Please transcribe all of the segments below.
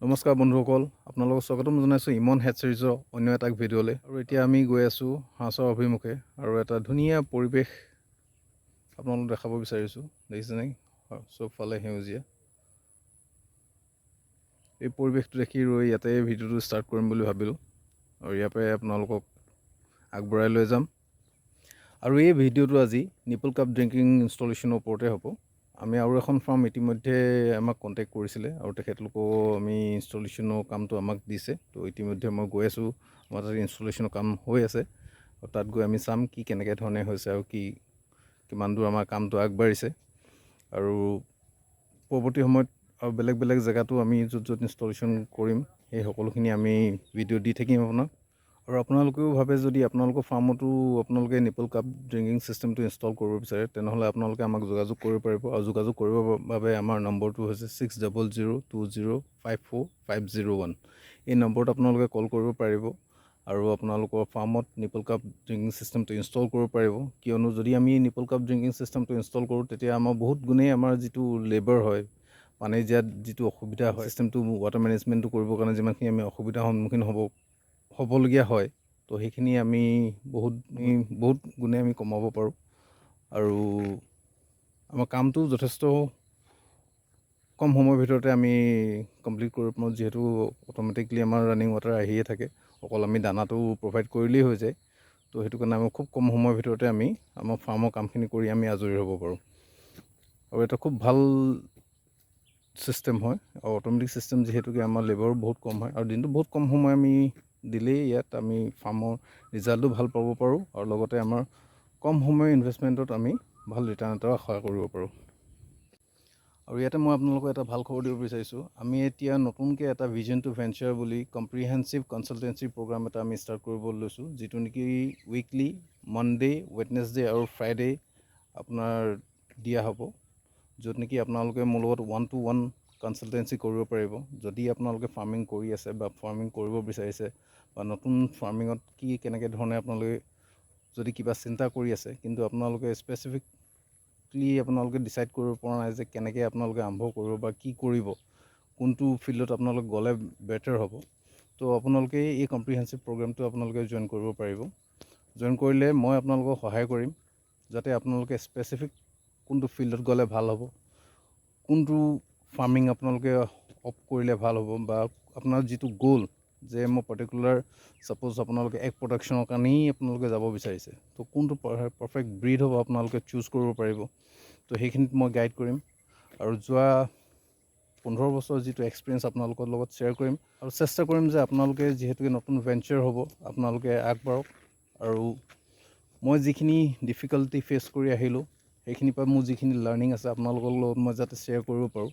নমস্কাৰ বন্ধুসকল, আপোনালোকক স্বাগতম জনাইছোঁ ইমন হেটচাৰিজৰ অন্য এটা ভিডিঅ'লৈ। আৰু এতিয়া আমি গৈ আছোঁ হাঁহচৰ অভিমুখে আৰু এটা ধুনীয়া পৰিৱেশ আপোনালোকক দেখাব বিচাৰিছোঁ। দেখিছেনে চবফালে সেউজীয়া। এই পৰিৱেশটো দেখি ৰৈ ইয়াতে ভিডিঅ'টো ষ্টাৰ্ট কৰিম বুলি ভাবিলোঁ আৰু ইয়াৰ পৰাই আপোনালোকক আগবঢ়াই লৈ যাম। আৰু এই ভিডিঅ'টো আজি নিপল কাপ ড্ৰিংকিং ইনষ্টলেশ্যনৰ ওপৰতে হ'ব। আমি আৰু এখন ফাৰ্ম ইতিমধ্যে আমাক কণ্টেক্ট কৰিছিলে আৰু তেখেতলোকেও আমি ইনষ্টলেশ্যনৰ কামটো আমাক দিছে। তো ইতিমধ্যে মই গৈ আছোঁ, আমাৰ তাত ইনষ্টলেশ্যনৰ কাম হৈ আছে আৰু তাত গৈ আমি চাম কি কেনেকৈ ধৰণে হৈছে আৰু কিমান দূৰ আমাৰ কামটো আগবাঢ়িছে। আৰু পৰৱৰ্তী সময়ত আৰু বেলেগ বেলেগ জেগাতো আমি য'ত ইনষ্টলেশ্যন কৰিম সেই সকলোখিনি আমি ভিডিঅ' দি থাকিম আপোনাক। আৰু আপোনালোকেও ভাবে যদি আপোনালোকৰ ফাৰ্মতো আপোনালোকে নিপল কাপ ড্ৰিংকিং চিষ্টেমটো ইনষ্টল কৰিব বিচাৰে, তেনেহ'লে আপোনালোকে আমাক যোগাযোগ কৰিব পাৰিব। আৰু যোগাযোগ কৰিবৰ বাবে আমাৰ নম্বৰটো হৈছে 6002054501। এই নম্বৰত আপোনালোকে কল কৰিব পাৰিব আৰু আপোনালোকৰ ফাৰ্মত নিপল কাপ ড্ৰিংকিং চিষ্টেমটো ইনষ্টল কৰিব পাৰিব। কিয়নো যদি আমি নিপল কাপ ড্ৰিংকিং চিষ্টেমটো ইনষ্টল কৰোঁ, তেতিয়া আমাৰ বহুত গুণেই আমাৰ যিটো লেবাৰ হয়, পানী দিয়াত যিটো অসুবিধা হয়, চিষ্টেমটো ৱাটাৰ মেনেজমেণ্টটো কৰিবৰ কাৰণে যিমানখিনি আমি অসুবিধাৰ সন্মুখীন হ'বলগীয়া হয়, তো সেইখিনি আমি বহুত গুণে আমি কমাব পাৰোঁ। আৰু আমাৰ কামটো যথেষ্ট কম সময়ৰ ভিতৰতে আমি কমপ্লিট কৰিব পাৰোঁ, যিহেতু অট'মেটিকলি আমাৰ ৰানিং ৱাটাৰ আহিয়ে থাকে। অকল আমি দানাটো প্ৰভাইড কৰিলেই হৈ যায়। তো সেইটো কাৰণে আমি খুব কম সময়ৰ ভিতৰতে আমি আমাৰ ফাৰ্মৰ কামখিনি কৰি আমি আজৰি হ'ব পাৰোঁ। আৰু এটা খুব ভাল চিষ্টেম হয় আৰু অট'মেটিক চিষ্টেম, যিহেতুকে আমাৰ লেবাৰো বহুত কম হয় আৰু দিনটো বহুত কম সময় আমি দিলেই ইয়াত আমি ফাৰ্মৰ ৰিজাল্টটো ভাল পাব পাৰোঁ আৰু লগতে আমাৰ কম সময়ৰ ইনভেষ্টমেণ্টত আমি ভাল ৰিটাৰ্ণ এটা আশা কৰিব পাৰোঁ। আৰু ইয়াতে মই আপোনালোকক এটা ভাল খবৰ দিব বিচাৰিছোঁ। আমি এতিয়া নতুনকৈ এটা ভিজন টু ভেঞ্চাৰ বুলি কম্প্ৰিহেনচিভ কনচালটেঞ্চি প্ৰগ্ৰাম এটা আমি ষ্টাৰ্ট কৰিব লৈছোঁ, যিটো নেকি উইকলি মনডে, ৱেডনেছডে আৰু ফ্ৰাইডে আপোনাৰ দিয়া হ'ব, য'ত নেকি আপোনালোকে মোৰ লগত 1-to-1 কনচালটেঞ্চি কৰিব পাৰিব। যদি আপোনালোকে ফাৰ্মিং কৰি আছে বা ফাৰ্মিং কৰিব বিচাৰিছে বা নতুন ফাৰ্মিঙত কেনেকৈ ধৰণে আপোনালোকে যদি কিবা চিন্তা কৰি আছে, কিন্তু আপোনালোকে স্পেচিফিকলি আপোনালোকে ডিচাইড কৰিব পৰা নাই যে কেনেকৈ আপোনালোকে আৰম্ভ কৰিব বা কি কৰিব, কোনটো ফিল্ডত আপোনালোকে গ'লে বেটাৰ হ'ব, তো আপোনালোকে এই কম্প্ৰিহেনচিভ প্ৰগ্ৰামটো আপোনালোকে জইন কৰিব পাৰিব। জইন কৰিলে মই আপোনালোকক সহায় কৰিম, যাতে আপোনালোকে স্পেচিফিক কোনটো ফিল্ডত গ'লে ভাল হ'ব, কোনটো ফাৰ্মিং আপোনালোকে অপ কৰিলে ভাল হ'ব, বা আপোনাৰ যিটো গ'ল যে মই পাৰ্টিকুলাৰ ছাপ'জ আপোনালোকে এগ প্ৰডাকশ্যনৰ কাৰণেই আপোনালোকে যাব বিচাৰিছে, তো কোনটো পাৰফেক্ট ব্ৰীড হ'ব আপোনালোকে চুজ কৰিব পাৰিব। তো সেইখিনিত মই গাইড কৰিম আৰু যোৱা 15 বছৰ যিটো এক্সপিৰিয়েঞ্চ আপোনালোকৰ লগত শ্বেয়াৰ কৰিম আৰু চেষ্টা কৰিম যে আপোনালোকে যিহেতুকে নতুন ভেঞ্চাৰ হ'ব, আপোনালোকে আগবাঢ়ক। আৰু মই যিখিনি ডিফিকাল্টি ফেচ কৰি আহিলোঁ, সেইখিনিৰ পৰা মোৰ যিখিনি লাৰ্ণিং আছে আপোনালোকৰ লগত মই যাতে শ্বেয়াৰ কৰিব পাৰোঁ,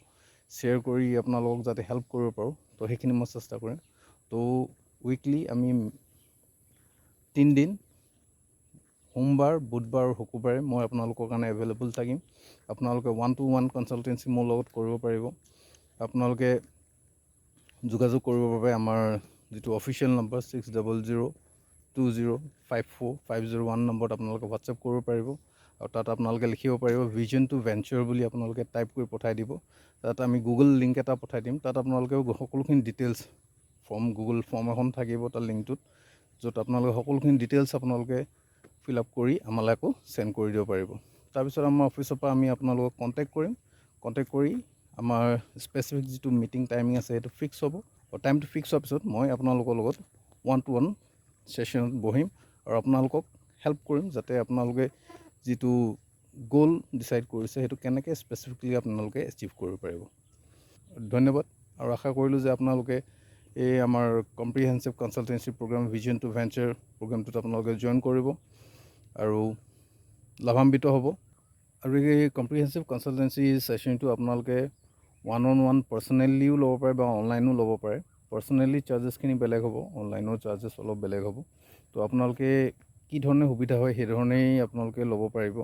শ্বেয়াৰ কৰি আপোনালোকক যাতে হেল্প কৰিব পাৰোঁ, তো সেইখিনি মই চেষ্টা কৰিম। তো উইকলি আমি 3 দিন, সোমবাৰ, বুধবাৰ আৰু শুকুৰবাৰে মই আপোনালোকৰ কাৰণে এভেইলেবল থাকিম। আপোনালোকে 1-to-1 কনচালটেঞ্চি মোৰ লগত কৰিব পাৰিব। আপোনালোকে যোগাযোগ কৰিবৰ বাবে আমাৰ যিটো অফিচিয়েল নম্বৰ 6002054501 নম্বৰত আপোনালোকে হোৱাটছএপ কৰিব পাৰিব। আৰু তাত আপোনালোকে লিখিব পাৰিব ভিজন টু ভেঞ্চাৰ বুলি আপোনালোকে টাইপ কৰি পঠাই দিব। তাত আমি গুগল লিংক এটা পঠাই দিম, তাত আপোনালোকে সকলোখিনি ডিটেইলছ গুগল ফৰ্ম এখন থাকিব তাত লিংকটোত, য'ত আপোনালোকে সকলোখিনি ডিটেইলছ আপোনালোকে ফিল আপ কৰি আমালৈ আকৌ চেণ্ড কৰি দিব পাৰিব। তাৰপিছত আমাৰ অফিচৰ পৰা আমি আপোনালোকক কণ্টেক্ট কৰিম। কণ্টেক্ট কৰি আমাৰ স্পেচিফিক যিটো মিটিং টাইমিং আছে সেইটো ফিক্স হ'ব, আৰু টাইমটো ফিক্স হোৱাৰ পিছত মই আপোনালোকৰ লগত 1-to-1 ছেশ্যনত বহিম আৰু আপোনালোকক হেল্প কৰিম, যাতে আপোনালোকে যিটো গ'ল ডিচাইড কৰিছে সেইটো কেনেকৈ স্পেচিফিকলি আপোনালোকে এচিভ কৰিব পাৰিব। ধন্যবাদ, আৰু আশা কৰিলোঁ যে আপোনালোকে এই আমাৰ comprehensive consultancy program vision to venture প্ৰগ্ৰামটোত আপোনালোকে জইন কৰিব আৰু লাভান্বিত হ'ব। আৰু এই কম্প্ৰিহেনচিভ কনচালটেঞ্চি ছেশ্যনটো আপোনালোকে 1-on-1 পাৰ্চনেলিও ল'ব পাৰে বা অনলাইনো ল'ব পাৰে। পাৰ্চনেলি চাৰ্জেছখিনি বেলেগ হ'ব, অনলাইনৰ চাৰ্জেছ অলপ বেলেগ হ'ব। তো আপোনালোকে কি ধৰণে সুবিধা হয় সেই ধৰণেই আপোনালোকে ল'ব পাৰিব।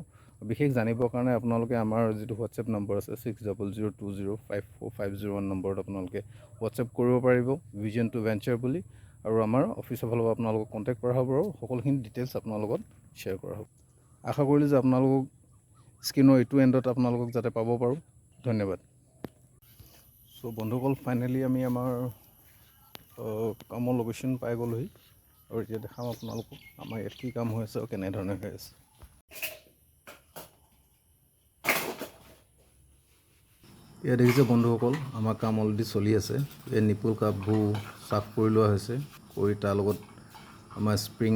বিশেষ জানিবৰ কাৰণে আপোনালোকে আমাৰ যিটো হোৱাটছএপ নম্বৰ আছে 6002054501 নম্বৰত আপোনালোকে হোৱাটছএপ কৰিব পাৰিব ভিজন টু ভেঞ্চাৰ বুলি, আৰু আমাৰ অফিচৰ ফালৰ পৰা আপোনালোকক কণ্টেক্ট কৰা হ'ব আৰু সকলোখিনি ডিটেইলছ আপোনাৰ লগত শ্বেয়াৰ কৰা হ'ব। আশা কৰিলোঁ যে আপোনালোকক স্ক্ৰীনৰ এইটো এণ্ডত আপোনালোকক যাতে পাব পাৰোঁ। ধন্যবাদ। চ' বন্ধুসকল ফাইনেলি আমি আমাৰ কামৰ লোকেশ্যন পাই গ'লোহি আৰু এতিয়া দেখাম আপোনালোকক আমাৰ ইয়াত কি কাম হৈ আছে আৰু কেনেধৰণে হৈ আছে। ইয়াত দেখিছে বন্ধুসকল আমাৰ কাম অলৰেডি চলি আছে। এই নিপুল কাপবোৰ চাফ কৰি লোৱা হৈছে, কৰি তাৰ লগত আমাৰ স্প্ৰিং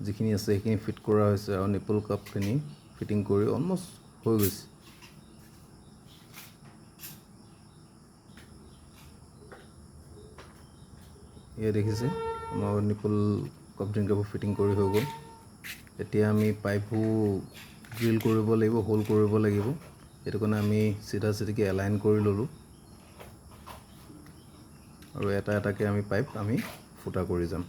যিখিনি আছে সেইখিনি ফিট কৰা হৈছে আৰু নিপুল কাপখিনি ফিটিং কৰি অলমষ্ট হৈ গৈছে। এয়া দেখিছে আমাৰ নিপুল কাপ ড্ৰিংকাৰবোৰ ফিটিং কৰি হৈ গ'ল। এতিয়া আমি পাইপবোৰ ড্ৰিল কৰিব লাগিব, হোল কৰিব লাগিব। সেইটো কাৰণে আমি চিধা চিধিকৈ এলাইন কৰি ল'লোঁ আৰু এটা এটাকৈ আমি পাইপ আমি ফুটা কৰি যাম।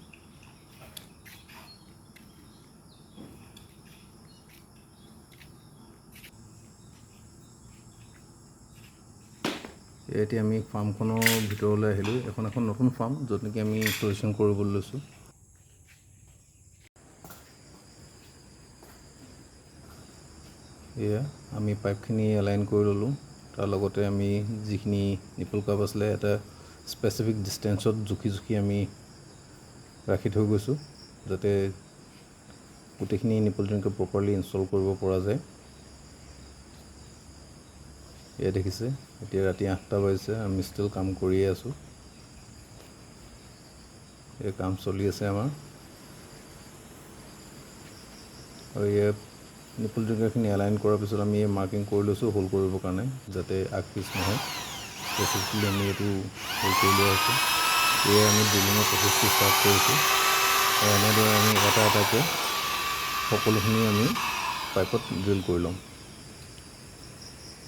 এতিয়া আমি ফাৰ্মখনৰ ভিতৰলৈ আহিলোঁ। এখন নতুন ফাৰ্ম য'ত নেকি আমি ইনষ্টলেশ্যন কৰিবলৈ লৈছোঁ। এয়া আমি পাইপখিনি এলাইন কৰি ল'লোঁ। তাৰ লগতে আমি যিখিনি নিপুল কাপ আছিলে এটা স্পেচিফিক ডিষ্টেঞ্চত জুখি আমি ৰাখি থৈ গৈছোঁ, যাতে গোটেইখিনি নিপুল ড্ৰিংকাৰ প্ৰপাৰলি ইনষ্টল কৰিব পৰা যায়। এয়া দেখিছে এতিয়া ৰাতি 8টা বাজিছে, আমি ষ্টিল কাম কৰিয়ে আছোঁ। এই কাম চলি আছে আমাৰ। আৰু ইয়াত নিপুল ড্ৰিংকাৰখিনি এলাইন কৰাৰ পিছত আমি মাৰ্কিং কৰি লৈছোঁ হোল কৰিবৰ কাৰণে, যাতে আগ পিচ নহয়। প্ৰচেছটো আমি এইটো হোল কৰি লোৱা হৈছে। এয়া আমি ড্ৰিলিঙৰ প্ৰচেছটো ষ্টাৰ্ট কৰিছোঁ আৰু এনেদৰে আমি এটা এটাকৈ সকলোখিনি আমি পাইপত ড্ৰিল কৰি ল'ম।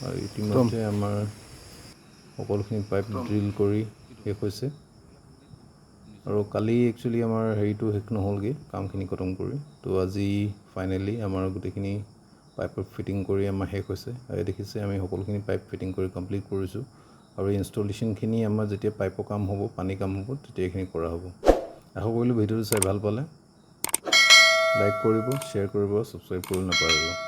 আৰু ইতিমধ্যে আমাৰ সকলোখিনি পাইপ ড্ৰিল কৰি শেষ হৈছে আৰু কালি একচুৱেলি আমাৰ হেৰিটো শেষ নহ'লগৈ, কামখিনি খতম কৰি। তো আজি ফাইনেলি আমাৰ গোটেইখিনি পাইপৰ ফিটিং কৰি আমাৰ শেষ হৈছে। আৰু দেখিছে আমি সকলোখিনি পাইপ ফিটিং কৰি কমপ্লিট কৰিছোঁ আৰু ইনষ্টলেশ্যনখিনি আমাৰ যেতিয়া পাইপৰ কাম হ'ব, পানী কাম হ'ব, তেতিয়া এইখিনি কৰা হ'ব। আশা কৰিলোঁ ভিডিঅ'টো চাই ভাল পালে। লাইক কৰিব, শ্বেয়াৰ কৰিব, ছাবস্ক্ৰাইব কৰিব নাপাহৰিব।